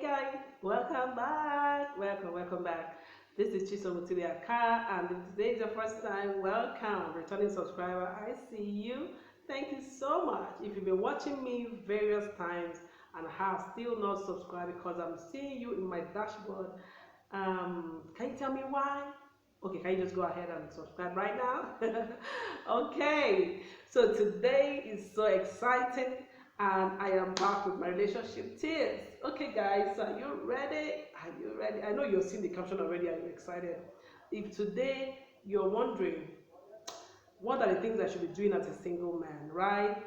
guys, welcome back. Welcome back. This is chisomakahtv, and if today is your first time, welcome. Returning subscriber, I see you. Thank you so much. If you've been watching me various times and have still not subscribed because I'm seeing you in my dashboard, can you tell me why? Okay, can you just go ahead and subscribe right now? Okay, so today is so exciting and I am back with my relationship tips. Okay guys, are you ready? Are you ready? I know you've seen the caption already. Are you excited? If today you're wondering what are the things I should be doing as a single man, right?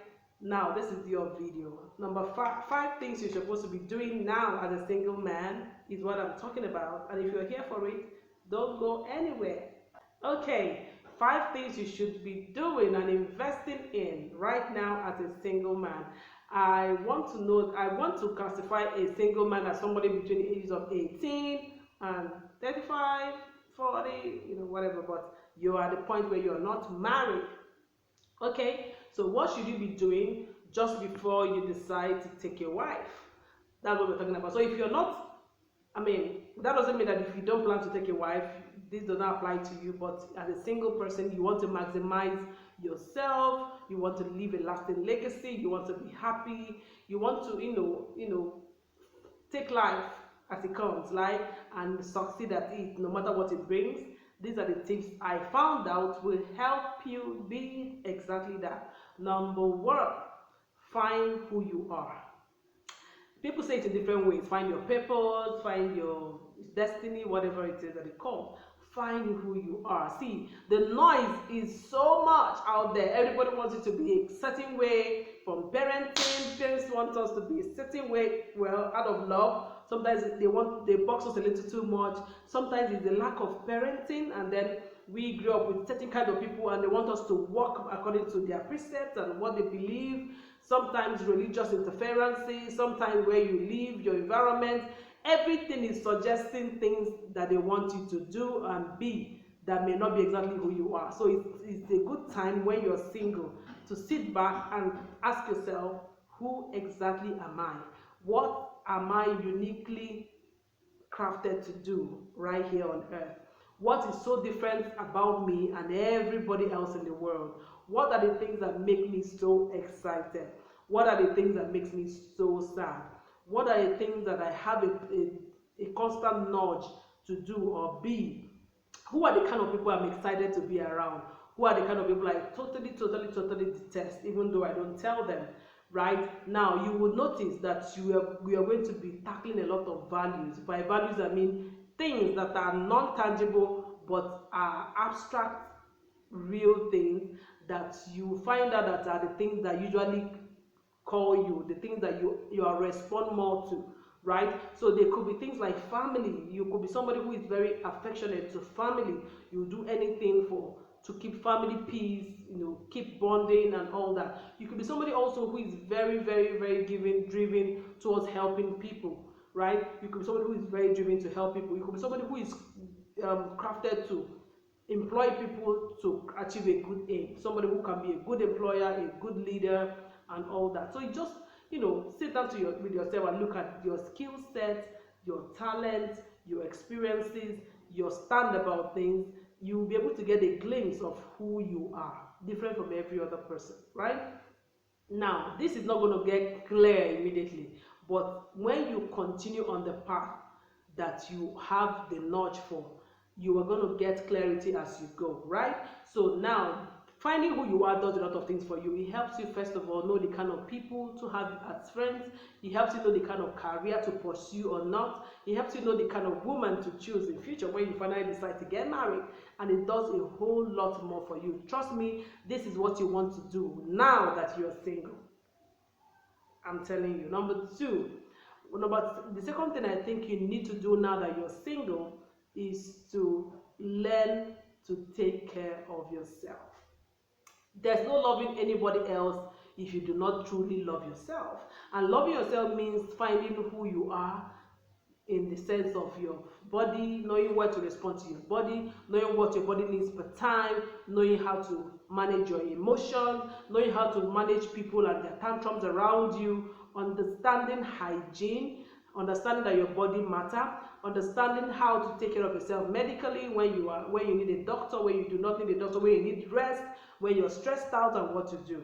Now this is your video. Number five things you're supposed to be doing now as a single man is what I'm talking about. And if you're here for it, don't go anywhere. Okay, 5 things you should be doing and investing in right now as a single man. I want to classify a single man as somebody between the ages of 18 and 35, 40, whatever, but you're at the point where you're not married. Okay, so what should you be doing just before you decide to take a wife? That's what we're talking about. So if you're not, that doesn't mean that if you don't plan to take a wife, this does not apply to you, but as a single person, you want to maximize yourself, you want to leave a lasting legacy, you want to be happy, you want to, take life as it comes, like, and succeed at it, no matter what it brings. These are the tips I found out will help you be exactly that. Number one, find who you are. People say it in different ways. Find your purpose, find your destiny, whatever it is that they call. Find who you are. See, the noise is so much out there. Everybody wants you to be a certain way. From parenting, parents want us to be a certain way, well, out of love. Sometimes they box us a little too much. Sometimes it's the lack of parenting, and then we grew up with certain kind of people and they want us to walk according to their precepts and what they believe. Sometimes religious interferences, sometimes where you live, your environment, everything is suggesting things that they want you to do and be that may not be exactly who you are. So it's a good time when you're single to sit back and ask yourself, who exactly am I? What am I uniquely crafted to do right here on earth? What is so different about me and everybody else in the world? What are the things that make me so excited? What are the things that makes me so sad? What are the things that I have a constant nudge to do or be? Who are the kind of people I'm excited to be around? Who are the kind of people I totally detest, even though I don't tell them? Right now, you will notice that we are going to be tackling a lot of values. By values, I mean things that are non-tangible but are abstract, real things that you find out that are the things that usually call you, the things that you are respond more to, right? So there could be things like family. You could be somebody who is very affectionate to family. You do anything to keep family peace, keep bonding and all that. You could be somebody also who is very giving, driven towards helping people, right? You could be somebody who is very driven to help people. You could be somebody who is crafted to employ people to achieve a good aim. Somebody who can be a good employer, a good leader, and all that. So you just, sit down with yourself and look at your skill set, your talent, your experiences, your stand about things. You'll be able to get a glimpse of who you are, different from every other person, right? Now, this is not going to get clear immediately, but when you continue on the path that you have the nudge for, you are going to get clarity as you go, right? So now, finding who you are does a lot of things for you. It helps you, first of all, know the kind of people to have as friends. It helps you know the kind of career to pursue or not. It helps you know the kind of woman to choose in future when you finally decide to get married. And it does a whole lot more for you. Trust me, this is what you want to do now that you're single. I'm telling you. The second thing I think you need to do now that you're single is to learn to take care of yourself. There's no loving anybody else if you do not truly love yourself. And loving yourself means finding who you are in the sense of your body, knowing what to respond to your body, knowing what your body needs per time, knowing how to manage your emotions, knowing how to manage people and their tantrums around you, understanding hygiene, understanding that your body matter, understanding how to take care of yourself medically when you need a doctor, when you do not need a doctor, when you need rest, when you're stressed out, and what to do.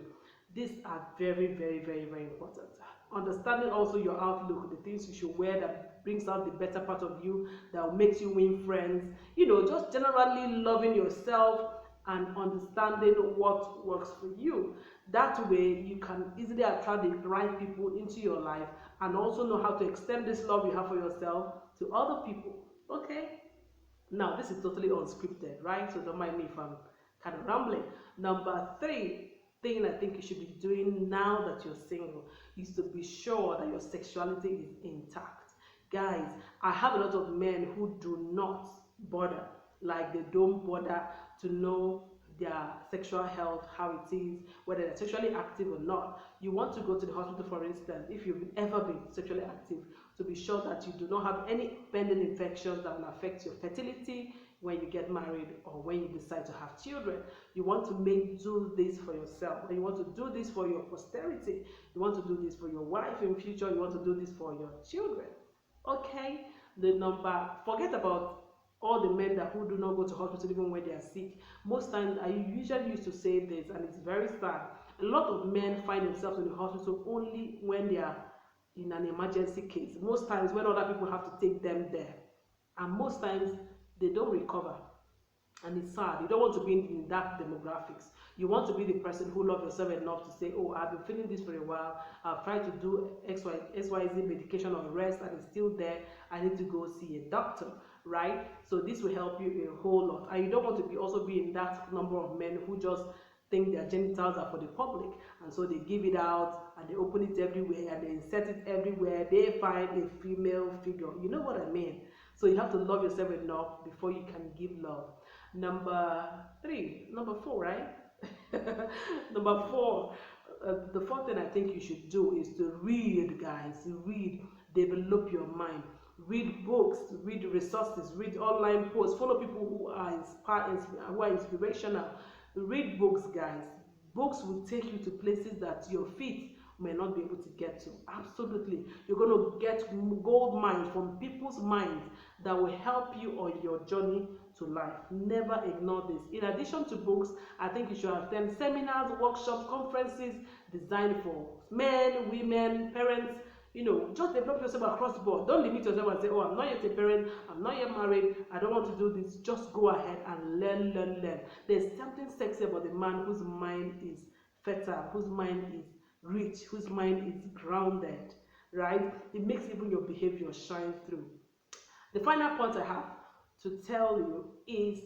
These are very, very, very, very important. Understanding also your outlook, the things you should wear that brings out the better part of you, that makes you win friends. Just generally loving yourself and understanding what works for you. That way, you can easily attract the right people into your life and also know how to extend this love you have for yourself to other people. Okay? Now, this is totally unscripted, right? So don't mind me if I'm kind of rambling. Number 3 thing I think you should be doing now that you're single is to be sure that your sexuality is intact. Guys, I have a lot of men who do not bother, like they don't bother to know their sexual health, how it is, whether they're sexually active or not. You want to go to the hospital, for instance, if you've ever been sexually active, to be sure that you do not have any pending infections that will affect your fertility when you get married or when you decide to have children. You want to do this for yourself, and you want to do this for your posterity. You want to do this for your wife in future. You want to do this for your children. Okay? Forget about all the men who do not go to hospital even when they are sick. Most times, I usually used to say this, and it's very sad. A lot of men find themselves in the hospital only when they are in an emergency case. Most times when other people have to take them there. And most times, they don't recover. And it's sad. You don't want to be in that demographics. You want to be the person who loves yourself enough to say, oh, I've been feeling this for a while. I've tried to do XYZ medication or rest and it's still there. I need to go see a doctor, right? So this will help you a whole lot. And you don't want to also be in that number of men who just think their genitals are for the public, and so they give it out and they open it everywhere and they insert it everywhere. They find a female figure. You know what I mean? So you have to love yourself enough before you can give love. Number 4, right? Number 4, the 4th thing I think you should do is to read, guys. Read, develop your mind. Read books, read resources, read online posts, follow people who are inspirational. Read books, guys. Books will take you to places that your feet may not be able to get to. Absolutely. You're going to get gold mines from people's minds that will help you on your journey to life. Never ignore this. In addition to books, I think you should attend seminars, workshops, conferences designed for men, women, parents. Just develop yourself across the board. Don't limit yourself and say, oh, I'm not yet a parent, I'm not yet married, I don't want to do this. Just go ahead and learn. There's something sexy about the man whose mind is fertile, whose mind is rich, whose mind is grounded, right? It makes even your behavior shine through. The final point I have to tell you is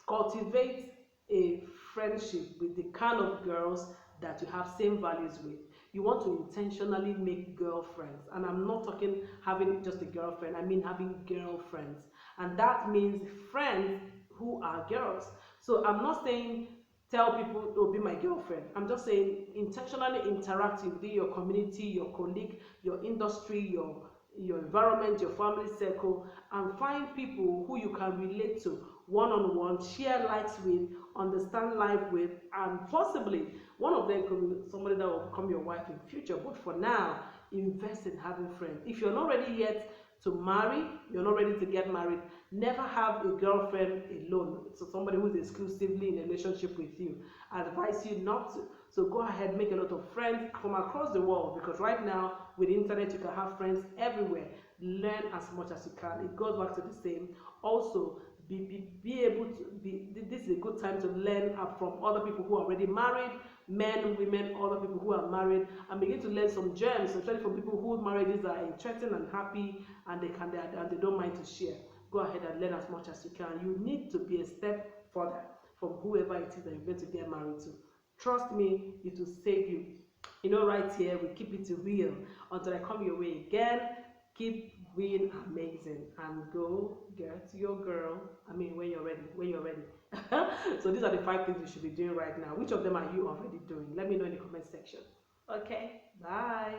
cultivate a friendship with the kind of girls that you have same values with. You want to intentionally make girlfriends, and I'm not talking having just a girlfriend, I mean having girlfriends, and that means friends who are girls. So I'm not saying tell people, oh, be my girlfriend. I'm just saying intentionally interact with your community, your colleague, your industry, your environment, your family circle, and find people who you can relate to one-on-one, share likes with, understand life with, and possibly one of them could be somebody that will become your wife in future. But for now, invest in having friends. If you're not ready yet to marry, you're not ready to get married, never have a girlfriend alone. So somebody who's exclusively in a relationship with you. I advise you not to. So go ahead, make a lot of friends from across the world, because right now with the internet you can have friends everywhere. Learn as much as you can. It goes back to the same. Also, be able to this is a good time to learn from other people who are already married, men, women, other people who are married, and begin to learn some gems, especially from people whose marriages are interesting and happy, and they don't mind to share. Go ahead and learn as much as you can. You need to be a step further from whoever it is that you're going to get married to. Trust me, it will save you. Right here we keep it real until I come your way again. Keep being amazing and go get your girl. When you're ready. So these are the 5 things you should be doing right now. Which of them are you already doing? Let me know in the comment section. Okay, bye.